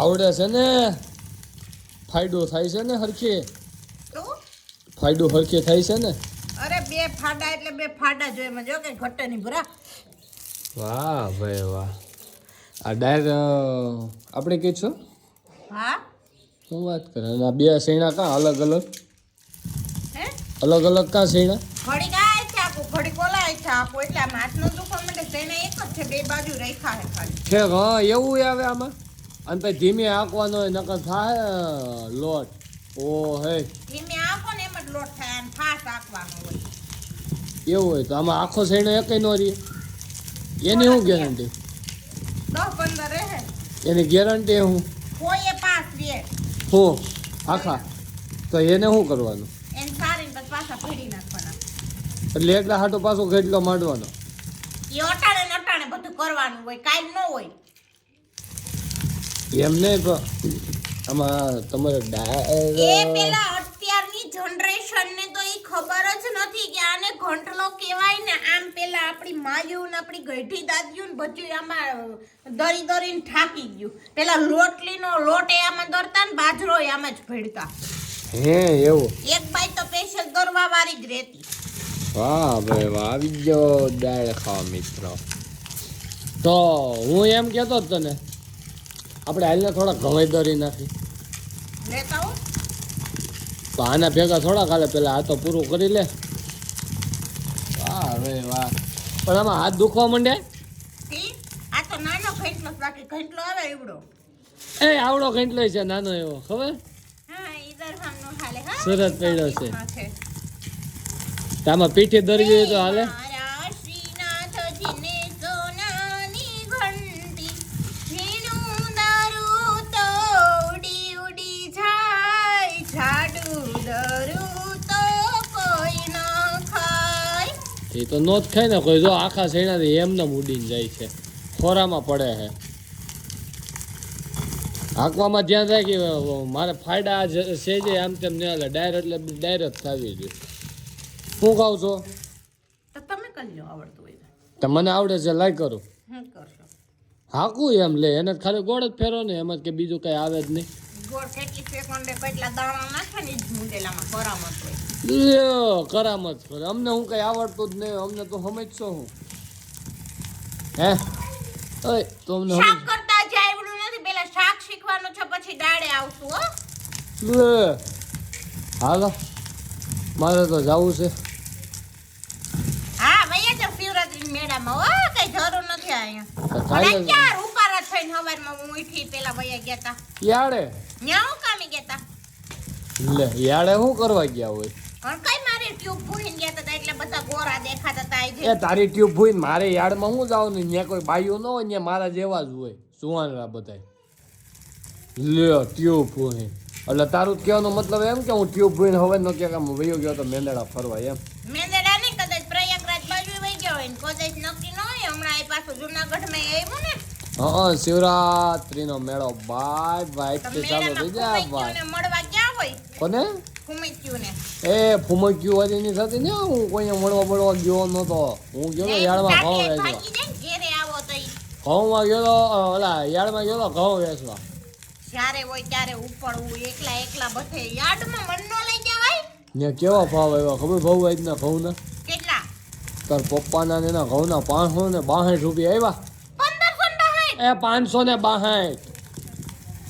આવડે છે ને ફાયદો થાય છે ને હરખે તો ફાયદો હરખે થાય છે ને અરે બે ફાડા એટલે બે ફાડા જોઈએ મને જો કે ઘટે નહીં ભરા વાહ ભાઈ વાહ આ ડાયર આપણે કઈ છો હા શું વાત કરે અને આ બે સૈણા કાં અલગ અલગ હે અલગ અલગ કાં સૈણા ઘડી ગાય છે આપો ઘડી કોલાય છે આપો એટલે આમ હાથનો દુખવા માટે તેને એક જ છે બે બાજુ રેખા હે ખાલી છે હા એવું આવે આમાં અને પછી ધીમે આંકવાનો હોય નકર થાય લોટ ઓ હે ધીમે આપો ને એમ જ લોટ થાય અને ફાસ આંકવાનો હોય એવું હોય તો આમાં આખો સૈણો એકય નો રહે એની શું ગેરંટી 10-15 રહે એની ગેરંટી હું કોઈએ પાસ રે હું આખા તો એને શું કરવાનું એને સારીને પછી પાછા ફેરી નાખવાના એટલે એકલા હાટો પાછો ઘેટલો માંડવાનો એ અટાણે ને અટાણે બધું કરવાનું હોય કાંઈ ન હોય એમ નહીં પણ આમાં તમારે એ ડાયર પેલા અત્યારની જનરેશન ને તો ઈ ખબર જ નથી કે આને ઘંટલો કહેવાય ને આમ પેલા આપણી માયું ને આપણી ગઈઢી દાદીયું ને બધું આમાં દરી દરીને થાકી ગયું પેલા રોટલીનો લોટ એ આમાં દરતા ને બાજરો એ આમાં જ ભેળતા હે એવું એક બાઈ તો સ્પેશિયલ દરવા વાળી જ રહેતી વાહ ભાઈ વાહ આવી ગયો ડાળ ખાવા મિત્રો તો હું એમ કહેતો જ તને આપણે હાલને થોડા ઘવાઈ દરી નાખી લેતા હો તો આના ભેગા થોડા કાલે પેલા આ તો પૂરું કરી લે વાહ ભાઈ વાહ પણ આમાં હાથ દુખવા માંડ્યા ઠીક આ તો નાનો ઘંટલો બાકી ઘંટલો આવે એવડો એ આવડો ઘંટલો છે નાનો એવો ખબર હા ઈધર હામનો હાલે હા સુરત પડ્યો છે છે તો આમાં પીઠી દરી જોઈએ તો હાલે મારા શ્રીનાથજીને સોનાની ઘંટી ઝીણું દારૂ તો ઉડી ઉડી જાય જાડું દારૂ તો કોઈ ન ખાય એ તો નો જ ખાય ને કોઈ જો આખા સૈણાથી એમને ઉડીને જાય છે ખોરામાં પડે છે હાંકવામાં ધ્યાન રાખી મારે ફાયડા છે જે આમ તેમ નહીં હાલે ડાયર એટલે ડાયર જ થવી જોઈએ શું કહું છો તો તમે કરી લો આવડતું હોય તો મને આવડે છે લાઈ કરું હું કરશો હાકું એમ લે એને ખાલી ગોળ જ ફેરો ને એમ જ કે બીજું કઈ આવે જ નહીં ગોળ કેટલી સેકન્ડે કેટલા દાણા નાખે ને જ મુંડેલામાં કરામત હોય લ્યો કરામત કરે અમને હું કઈ આવડતું જ નહીં અમને તો સમજશો હું હે ઓય તો અમને શાક કરતા જ આવડું નથી પેલા શાક શીખવાનું છે પછી દાડે આવશું હો લે હાલો મારે તો જવું છે હા ભૈયા તો શિવરાત્રી મેળામાં હો કઈ જરૂર નથી અહીંયા કાલે પણ ક્યાં રૂપારા થઈને હવારમાં હું ઉઠી પેલા ભૈયા ગયા તા યાડે ન્યા હું કામે ગયા તા લે યાડે શું કરવા ગયા હોય પણ કઈ મારે ટ્યુબ ભૂઈને ગયા તા એટલે બધા ગોરા દેખાતા તા એ તારી ટ્યુબ ભૂઈને મારે યાર્ડમાં હું જાવ ને ત્યાં કોઈ બાઈઓ ન હોય ત્યાં મારા જેવા જ હોય સુવાનરા બધાય લ્યો ટ્યુબ ભૂઈ એટલે તારું જ કહેવાનો મતલબ એમ કે હું ટ્યુબ ભૂઈને હવે નો કે આમ વયો ગયો તો મેંદડા ફરવા એમ મેંદડા નહીં કદાચ પ્રયાગરાજ બાજુ વહી ગયો હોય ને કદાચ નક્કી ન હોય હમણાં એ પાછું જુનાગઢમાં આવ્યું ને હા શિવરાત્રીનો મેળો બાય બાય તો તે ચાલુ થઈ જાય મેળામાં બાય મળવા ગયા હોય કોને ફૂમક્યું ને એ ફૂમક્યું હતી ની થતી ને હું કોઈને મળવા ગયો નતો હું ગયો તો યાર્ડમાં ઘઉં વેચવા ભાગી જાય ને ઘેરે આવો તો ઈ ઘઉંમાં ગયો તો ઓલા યાર્ડમાં ગયો તો ઘઉં વેચવા જ્યારે હોય ત્યારે ઉપડવું એકલા એકલા બધે યાર્ડમાં મન નો લઈ જવાય ત્યાં કેવા ભાવ આવ્યા ખબર ભાવ આજના ઘઉંના કેટલા તાર પપ્પાના ને એના ઘઉંના 562 રૂપિયા આવ્યા 1562 એ 562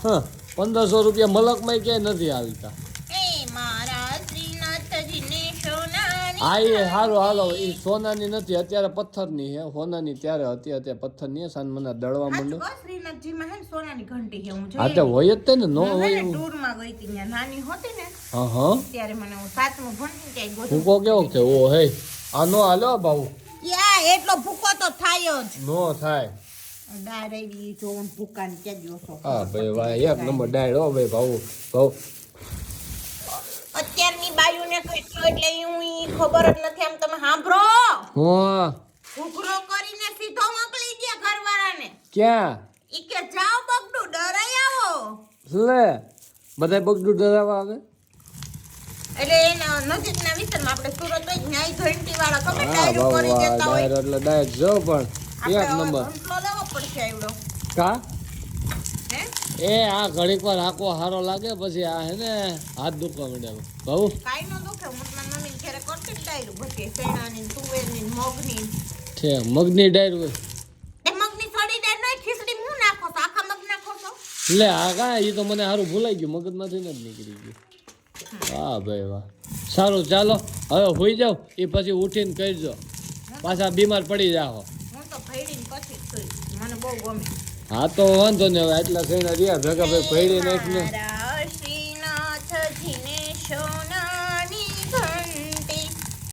હા 1500 રૂપિયા મલકમાં ક્યાંય નથી હાલતા એ મારા શ્રીનાથજીને સોનાની હા એ હાલો હાલો એ સોનાની નથી અત્યારે પથ્થરની હે સોનાની ત્યારે હતી અત્યારે પથ્થરની હે સાન મને દળવા માંડો શ્રીનાથજીમાં હે ને સોનાની ઘંટી છે હું હા તો હોય જ તે ને નો હું હોય હે ને એવું. ટૂરમાં ગઈ હતી ત્યાં નાની હતી ને હા હા ત્યારે મને હું 7મું ભણતી ત્યાં હું ગોતું કહો કેવો છે ઓ હે આ નો હાલો ભાવ યા એટલો ભૂકો તો થાય જ નો થાય ડાયરી જોન ભૂકાની કે દિવસો હા ભાઈ ભાઈ એક નંબર ડાયર હો ભાઈ ભાવ ભાવ અત્યારની બાયુને કેટલો એટલે હું ઈ ખબર જ નથી આમ તમે સાંભળો હા ઘૂઘરો કરીને સીધો મોકલી દે ઘરવાળાને ક્યાં ઈ કે જાઓ બગડું ડરાઈ આવો લે બધાય બગડું ડરાવવા આવે એટલે એના નજીકના વિસ્તારમાં આપણે સુરત હોય ન્યાય ઘંટી વાળા ખબર હા ડાયરો ભાવ કરી દેતા હોય ડાયર એટલે ડાયર જો પણ એક આપણે નંબર ઘંટલો લેવો પડશે એવડો કા હે એ આ ઘડીક વાર આખો હારો લાગે પછી આ હે ને હાથ દુખવા માંડે બહુ કાઈ નો દુખે હું મારી મમ્મી ઘરે કરતી જ ડાયરું બધી શેણાની તુવેરની મગની છે મગની ડાયર હોય તે મગની થોડી ડાયર નહીં ખીચડી હું નાખો તો આખા મગ નાખો તો લે આ કા એ તો મને સારું ભૂલાઈ ગયું મગજમાંથી જ નીકળી ગયું વાહ ભાઈ વાહ સારું ચાલો હવે હોઈ જાવ એ પછી ઉઠીને કરજો પાછા બીમાર પડી જાઓ હું તો ભેડીને પછી સુઈ મને બહુ ગમે હા તો વાંધો નહીં હવે આટલા સૈના રહ્યા ભેગા ભાઈ ભેડી નાખીને મારા